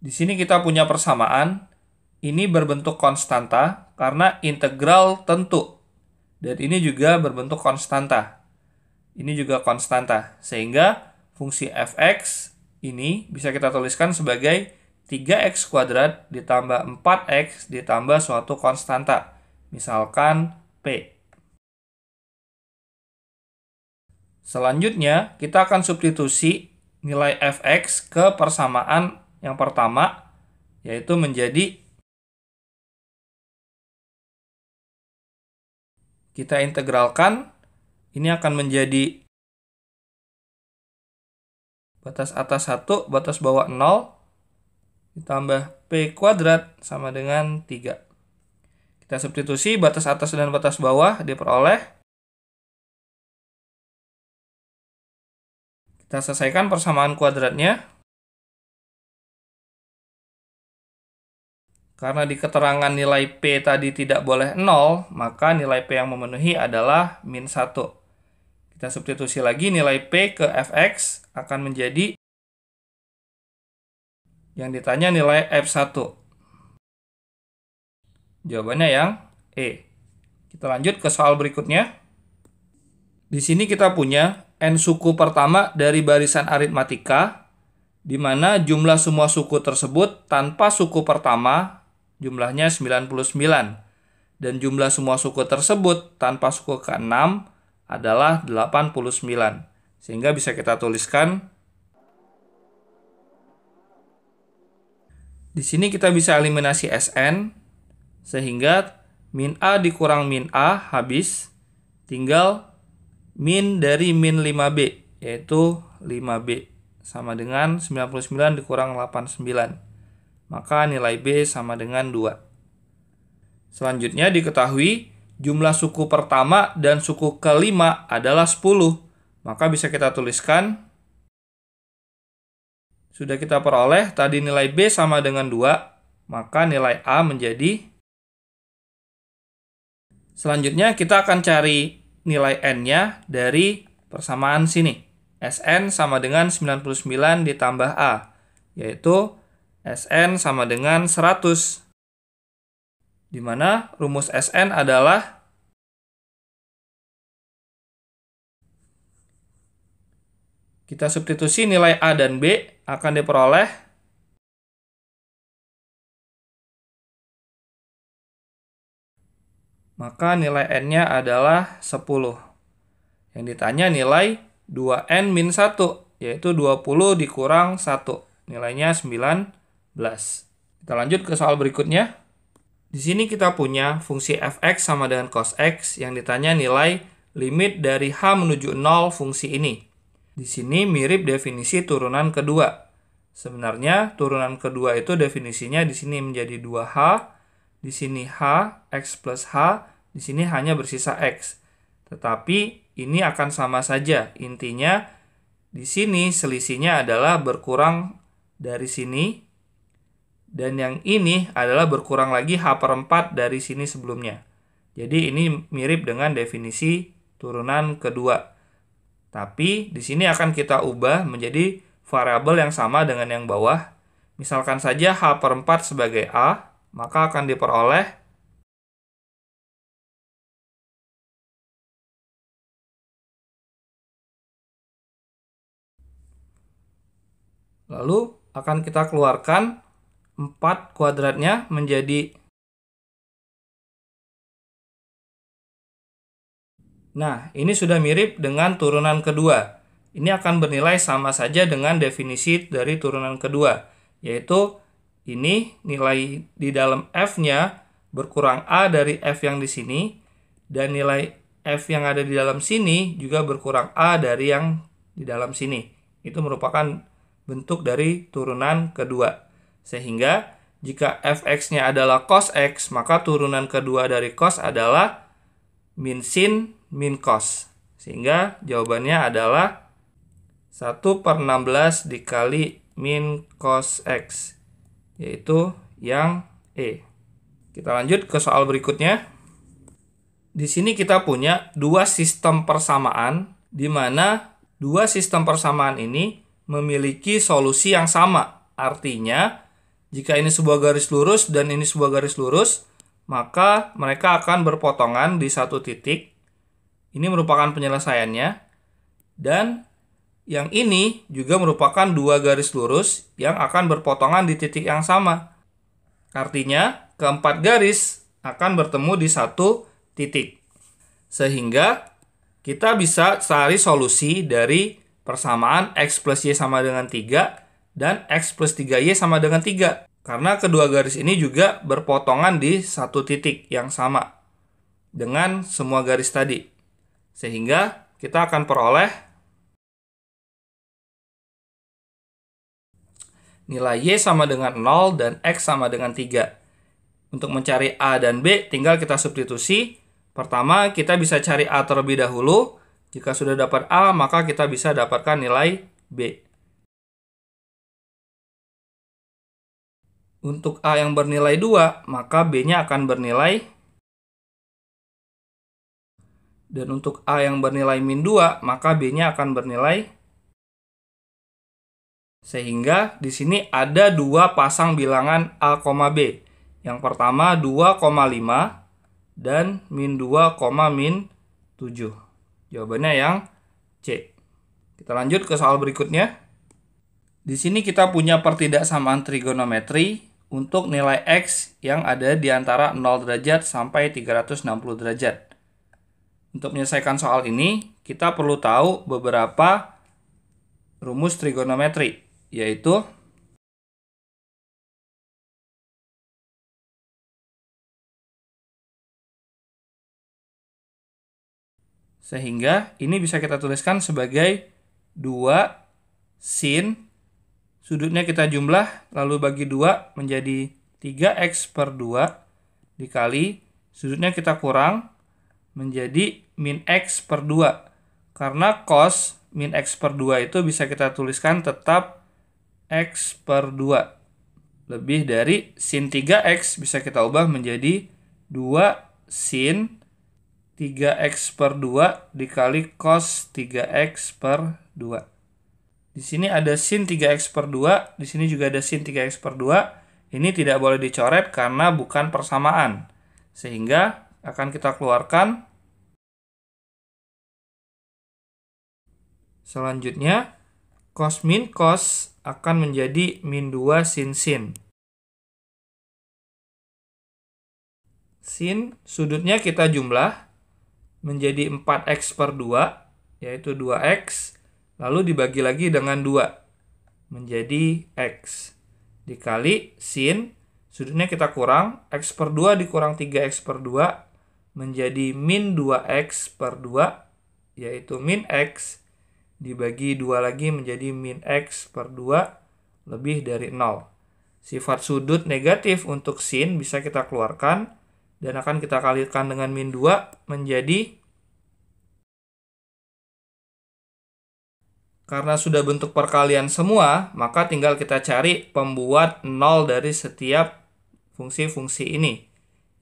Di sini kita punya persamaan, ini berbentuk konstanta karena integral tentu. Dan ini juga berbentuk konstanta. Ini juga konstanta. Sehingga fungsi fx ini bisa kita tuliskan sebagai 3x kuadrat ditambah 4x ditambah suatu konstanta. Misalkan P. Selanjutnya, kita akan substitusi nilai fx ke persamaan yang pertama, yaitu menjadi kita integralkan, ini akan menjadi batas atas 1, batas bawah 0, ditambah P kuadrat sama dengan 3. Kita substitusi batas atas dan batas bawah diperoleh. Kita selesaikan persamaan kuadratnya. Karena di keterangan nilai P tadi tidak boleh 0, maka nilai P yang memenuhi adalah min 1. Kita substitusi lagi nilai P ke fx akan menjadi yang ditanya nilai f1. Jawabannya yang E. Kita lanjut ke soal berikutnya. Di sini kita punya n suku pertama dari barisan aritmatika, di mana jumlah semua suku tersebut tanpa suku pertama jumlahnya 99. Dan jumlah semua suku tersebut tanpa suku ke-6 adalah 89. Sehingga bisa kita tuliskan. Di sini kita bisa eliminasi Sn. Sehingga min A dikurang min A habis. Tinggal min dari min 5B. Yaitu 5B. Sama dengan 99 dikurang 89. Maka nilai B sama dengan 2. Selanjutnya diketahui jumlah suku pertama dan suku kelima adalah 10. Maka bisa kita tuliskan. Sudah kita peroleh, tadi nilai B sama dengan 2. Maka nilai A menjadi. Selanjutnya kita akan cari nilai N-nya dari persamaan sini. Sn sama dengan 99 ditambah A. Yaitu Sn sama dengan 100. Di mana rumus Sn adalah kita substitusi nilai A dan B akan diperoleh maka nilai N-nya adalah 10. Yang ditanya nilai 2N min 1, yaitu 20 dikurang 1. Nilainya 19. Kita lanjut ke soal berikutnya. Di sini kita punya fungsi fx sama dengan cos x yang ditanya nilai limit dari h menuju 0 fungsi ini. Di sini mirip definisi turunan kedua. Sebenarnya turunan kedua itu definisinya di sini menjadi 2h, di sini h, x plus h, di sini hanya bersisa x. Tetapi ini akan sama saja. Intinya di sini selisihnya adalah berkurang dari sini. Dan yang ini adalah berkurang lagi h/4 dari sini sebelumnya. Jadi ini mirip dengan definisi turunan kedua. Tapi di sini akan kita ubah menjadi variabel yang sama dengan yang bawah. Misalkan saja h/4 sebagai a, maka akan diperoleh lalu akan kita keluarkan 4 kuadratnya menjadi. Nah, ini sudah mirip dengan turunan kedua. Ini akan bernilai sama saja dengan definisi dari turunan kedua. Yaitu ini nilai di dalam F-nya berkurang A dari F yang di sini. Dan nilai F yang ada di dalam sini juga berkurang A dari yang di dalam sini. Itu merupakan bentuk dari turunan kedua. Sehingga jika fx-nya adalah cos x, maka turunan kedua dari cos adalah min sin min cos. Sehingga jawabannya adalah 1/16 dikali min cos x. Yaitu yang E. Kita lanjut ke soal berikutnya. Di sini kita punya dua sistem persamaan, di mana dua sistem persamaan ini memiliki solusi yang sama. Artinya, Jika ini sebuah garis lurus dan ini sebuah garis lurus, maka mereka akan berpotongan di satu titik. Ini merupakan penyelesaiannya. Dan yang ini juga merupakan dua garis lurus yang akan berpotongan di titik yang sama. Artinya, keempat garis akan bertemu di satu titik. Sehingga kita bisa cari solusi dari persamaan X plus Y sama dengan 3 dan X plus 3Y sama dengan 3. Karena kedua garis ini juga berpotongan di satu titik yang sama dengan semua garis tadi. Sehingga kita akan peroleh nilai Y sama dengan 0 dan X sama dengan 3. Untuk mencari A dan B, tinggal kita substitusi. Pertama, kita bisa cari A terlebih dahulu. Jika sudah dapat A, maka kita bisa dapatkan nilai B. Untuk A yang bernilai 2, maka B-nya akan bernilai. Dan untuk A yang bernilai min 2, maka B-nya akan bernilai. Sehingga di sini ada dua pasang bilangan A, B. Yang pertama 2,5 dan min 2, min 7. Jawabannya yang C. Kita lanjut ke soal berikutnya. Di sini kita punya pertidaksamaan trigonometri untuk nilai X yang ada di antara 0 derajat sampai 360 derajat. Untuk menyelesaikan soal ini, kita perlu tahu beberapa rumus trigonometri, yaitu sehingga ini bisa kita tuliskan sebagai 2 sin, sudutnya kita jumlah, lalu bagi 2 menjadi 3x per 2, dikali, sudutnya kita kurang, menjadi min x per 2. Karena cos min x per 2 itu bisa kita tuliskan tetap x per 2. Lebih dari sin 3x bisa kita ubah menjadi 2 sin 3x per 2 dikali cos 3x per 2. Di sini ada sin 3x per 2, di sini juga ada sin 3x per 2. Ini tidak boleh dicoret karena bukan persamaan. Sehingga akan kita keluarkan. Selanjutnya, cos min cos akan menjadi min 2 sin sin. Sin, sudutnya kita jumlah menjadi 4x per 2, yaitu 2x, lalu dibagi lagi dengan 2, menjadi x. Dikali sin, sudutnya kita kurang, x per 2 dikurang 3x per 2, menjadi min 2x per 2, yaitu min x, dibagi 2 lagi menjadi min x per 2, lebih dari 0. Sifat sudut negatif untuk sin bisa kita keluarkan, dan akan kita kalikan dengan min 2 menjadi, karena sudah bentuk perkalian semua, maka tinggal kita cari pembuat 0 dari setiap fungsi-fungsi ini.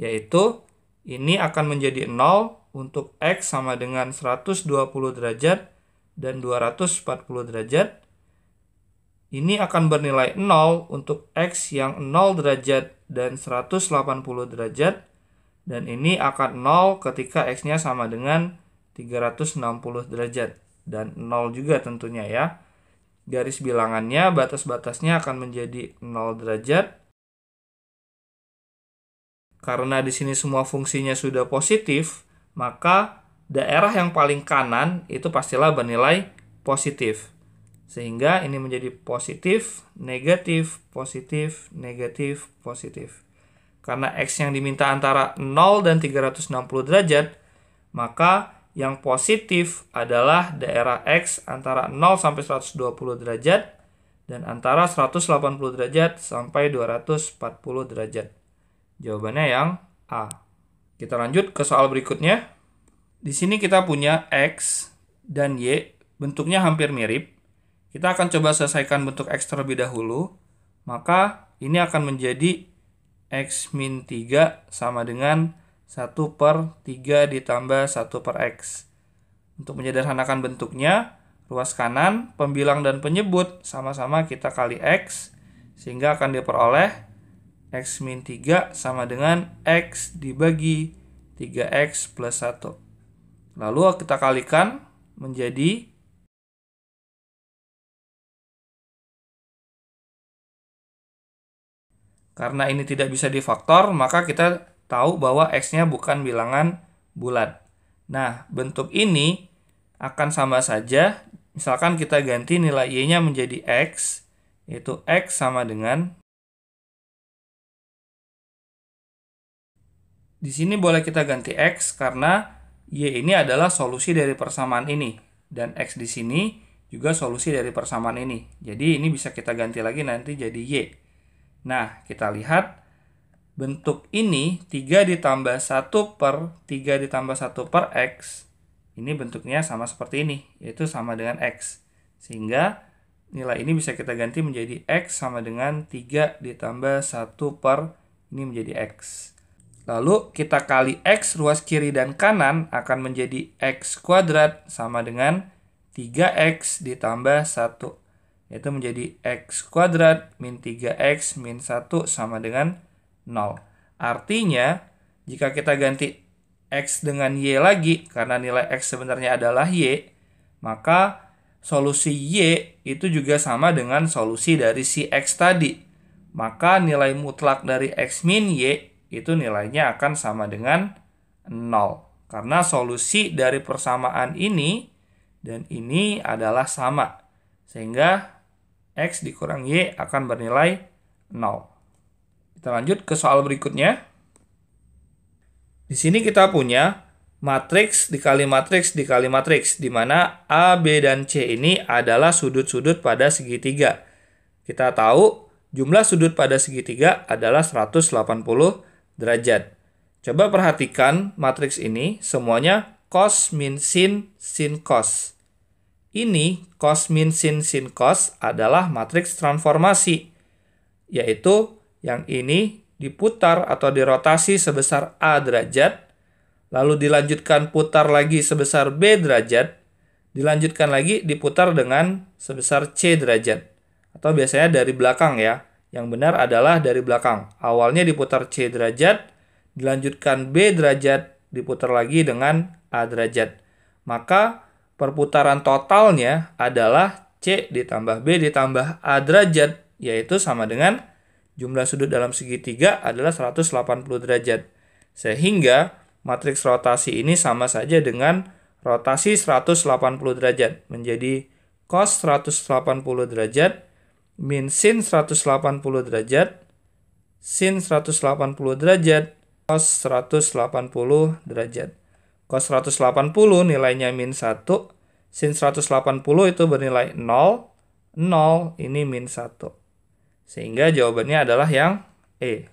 Yaitu, ini akan menjadi 0 untuk x sama dengan 120 derajat dan 240 derajat. Ini akan bernilai 0 untuk x yang 0 derajat dan 180 derajat. Dan ini akan 0 ketika x-nya sama dengan 360 derajat. Dan 0 juga tentunya ya. Garis bilangannya, batas-batasnya akan menjadi 0 derajat. Karena di sini semua fungsinya sudah positif, maka daerah yang paling kanan itu pastilah bernilai positif. Sehingga ini menjadi positif, negatif, positif, negatif, positif. Karena x yang diminta antara 0 dan 360 derajat, maka yang positif adalah daerah x antara 0 sampai 120 derajat dan antara 180 derajat sampai 240 derajat. Jawabannya yang A. Kita lanjut ke soal berikutnya. Di sini kita punya x dan y, bentuknya hampir mirip. Kita akan coba selesaikan bentuk x terlebih dahulu. Maka ini akan menjadi x min 3 sama dengan 1 per 3 ditambah 1 per x. Untuk menyederhanakan bentuknya, ruas kanan, pembilang dan penyebut sama-sama kita kali x. Sehingga akan diperoleh X min 3 sama dengan X dibagi 3X plus 1. Lalu kita kalikan menjadi karena ini tidak bisa difaktor, maka kita tahu bahwa X-nya bukan bilangan bulat. Nah, bentuk ini akan sama saja. Misalkan kita ganti nilai Y-nya menjadi X, yaitu X sama dengan, di sini boleh kita ganti X karena Y ini adalah solusi dari persamaan ini. Dan X di sini juga solusi dari persamaan ini. Jadi ini bisa kita ganti lagi nanti jadi Y. Nah, kita lihat bentuk ini 3 ditambah 1 per 3 ditambah 1 per X. Ini bentuknya sama seperti ini, yaitu sama dengan X. Sehingga nilai ini bisa kita ganti menjadi X sama dengan 3 ditambah 1 per ini menjadi X. Lalu kita kali X ruas kiri dan kanan akan menjadi X kuadrat sama dengan 3X ditambah 1. Yaitu menjadi X kuadrat min 3X min 1 sama dengan 0. Artinya, jika kita ganti X dengan Y lagi, karena nilai X sebenarnya adalah Y, maka solusi Y itu juga sama dengan solusi dari si X tadi. Maka nilai mutlak dari X min Y itu nilainya akan sama dengan 0. Karena solusi dari persamaan ini dan ini adalah sama. Sehingga X dikurang Y akan bernilai 0. Kita lanjut ke soal berikutnya. Di sini kita punya matriks dikali matriks dikali matriks, di mana A, B, dan C ini adalah sudut-sudut pada segitiga. Kita tahu jumlah sudut pada segitiga adalah 180 derajat. Coba perhatikan matriks ini, semuanya cos min sin sin cos. Ini cos min sin sin cos adalah matriks transformasi, yaitu yang ini diputar atau dirotasi sebesar A derajat, lalu dilanjutkan putar lagi sebesar B derajat, dilanjutkan lagi diputar dengan sebesar C derajat. Atau biasanya dari belakang ya. Yang benar adalah dari belakang. Awalnya diputar C derajat, dilanjutkan B derajat, diputar lagi dengan A derajat. Maka perputaran totalnya adalah C ditambah B ditambah A derajat, yaitu sama dengan jumlah sudut dalam segitiga adalah 180 derajat. Sehingga matriks rotasi ini sama saja dengan rotasi 180 derajat. Menjadi cos 180 derajat min sin 180 derajat sin 180 derajat cos 180 derajat. Cos 180 nilainya min 1, sin 180 itu bernilai 0, 0 ini min 1. Sehingga jawabannya adalah yang E.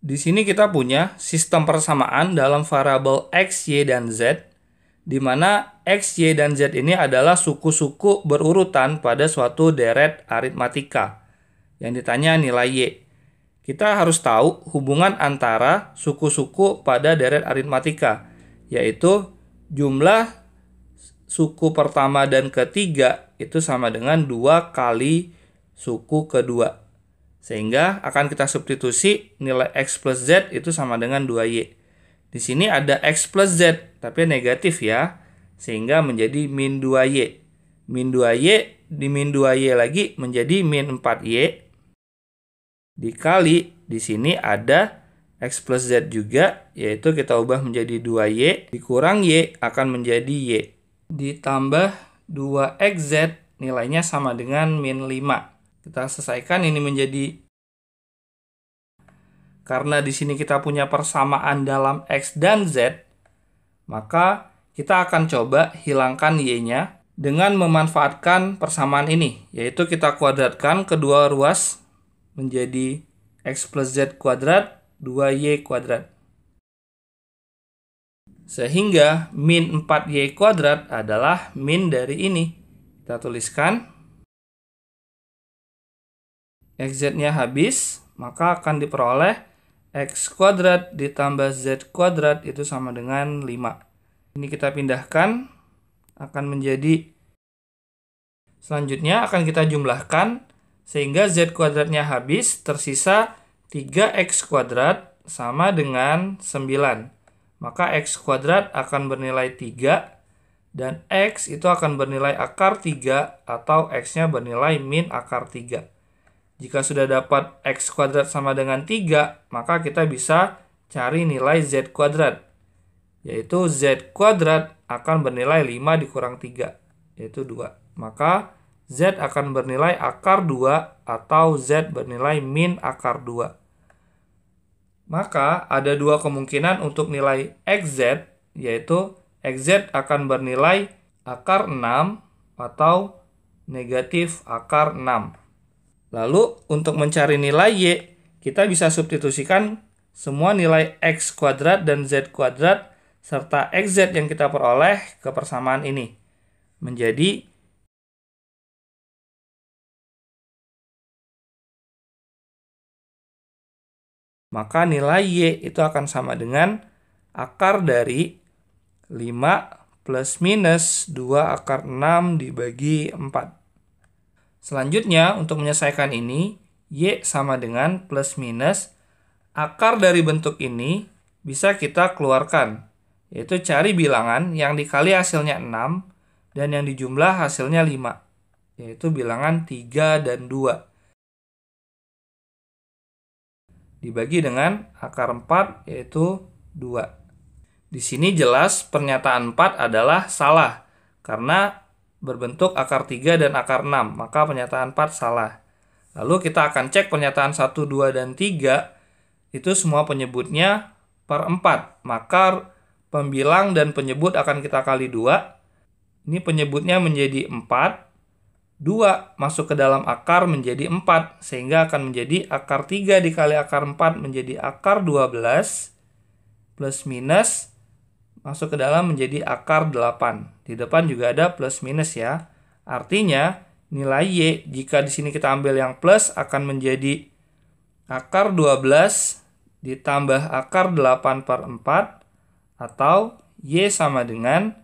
Di sini kita punya sistem persamaan dalam variabel X, Y, dan Z, di mana X, Y, dan Z ini adalah suku-suku berurutan pada suatu deret aritmatika. Yang ditanya nilai Y. Kita harus tahu hubungan antara suku-suku pada deret aritmatika, yaitu jumlah suku pertama dan ketiga itu sama dengan 2 kali suku kedua. Sehingga akan kita substitusi nilai X plus Z itu sama dengan 2Y. Di sini ada X plus Z, tapi negatif ya. Sehingga menjadi min 2Y. Min 2Y di min 2Y lagi menjadi min 4Y. Dikali di sini ada X plus Z juga, yaitu kita ubah menjadi 2Y. Dikurang Y akan menjadi Y. Ditambah 2XZ nilainya sama dengan min 5. Kita selesaikan ini menjadi, karena di sini kita punya persamaan dalam X dan Z, maka kita akan coba hilangkan Y-nya dengan memanfaatkan persamaan ini, yaitu kita kuadratkan kedua ruas menjadi X plus Z kuadrat 2Y kuadrat. Sehingga min 4Y kuadrat adalah min dari ini. Kita tuliskan. XZ-nya habis, maka akan diperoleh X kuadrat ditambah Z kuadrat itu sama dengan 5. Ini kita pindahkan, akan menjadi, selanjutnya akan kita jumlahkan sehingga Z kuadratnya habis, tersisa 3X kuadrat sama dengan 9. Maka X kuadrat akan bernilai 3, dan X itu akan bernilai akar 3 atau X-nya bernilai min akar 3. Jika sudah dapat X kuadrat sama dengan 3, maka kita bisa cari nilai Z kuadrat. Yaitu Z kuadrat akan bernilai 5 dikurang 3, yaitu 2. Maka Z akan bernilai akar 2 atau Z bernilai min akar 2. Maka ada dua kemungkinan untuk nilai XZ, yaitu XZ akan bernilai akar 6 atau negatif akar 6. Lalu untuk mencari nilai Y, kita bisa substitusikan semua nilai X kuadrat dan Z kuadrat serta XZ yang kita peroleh ke persamaan ini. Menjadi maka nilai Y itu akan sama dengan akar dari 5 plus minus 2 akar 6 dibagi 4. Selanjutnya, untuk menyelesaikan ini, Y sama dengan plus minus akar dari bentuk ini bisa kita keluarkan, yaitu cari bilangan yang dikali hasilnya 6 dan yang dijumlah hasilnya 5, yaitu bilangan 3 dan 2. Dibagi dengan akar 4, yaitu 2. Di sini jelas pernyataan 4 adalah salah, karena berbentuk akar 3 dan akar 6, maka pernyataan 4 salah. Lalu kita akan cek pernyataan 1, 2, dan 3, itu semua penyebutnya per 4, maka pembilang dan penyebut akan kita kali 2. Ini penyebutnya menjadi 4. 2 masuk ke dalam akar menjadi 4, sehingga akan menjadi akar 3 dikali akar 4 menjadi akar 12, plus minus masuk ke dalam menjadi akar 8. Di depan juga ada plus minus ya. Artinya nilai Y jika di sini kita ambil yang plus akan menjadi akar 12 ditambah akar 8 per 4, atau Y sama dengan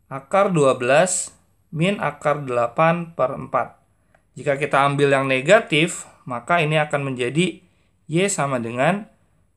akar 12 min akar 8 per 4. Jika kita ambil yang negatif, maka ini akan menjadi Y sama dengan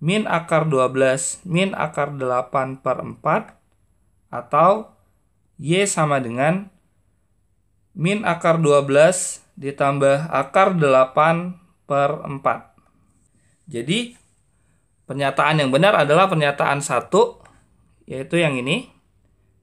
min akar 12 min akar 8 per 4, atau Y sama dengan min akar 12 ditambah akar 8 per 4. Jadi, pernyataan yang benar adalah pernyataan 1, yaitu yang ini,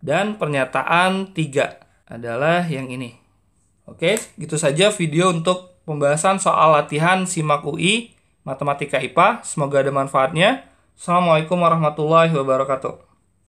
dan pernyataan 3 adalah yang ini. Oke, gitu saja video untuk pembahasan soal latihan SIMAK UI Matematika IPA. Semoga ada manfaatnya. Assalamualaikum warahmatullahi wabarakatuh.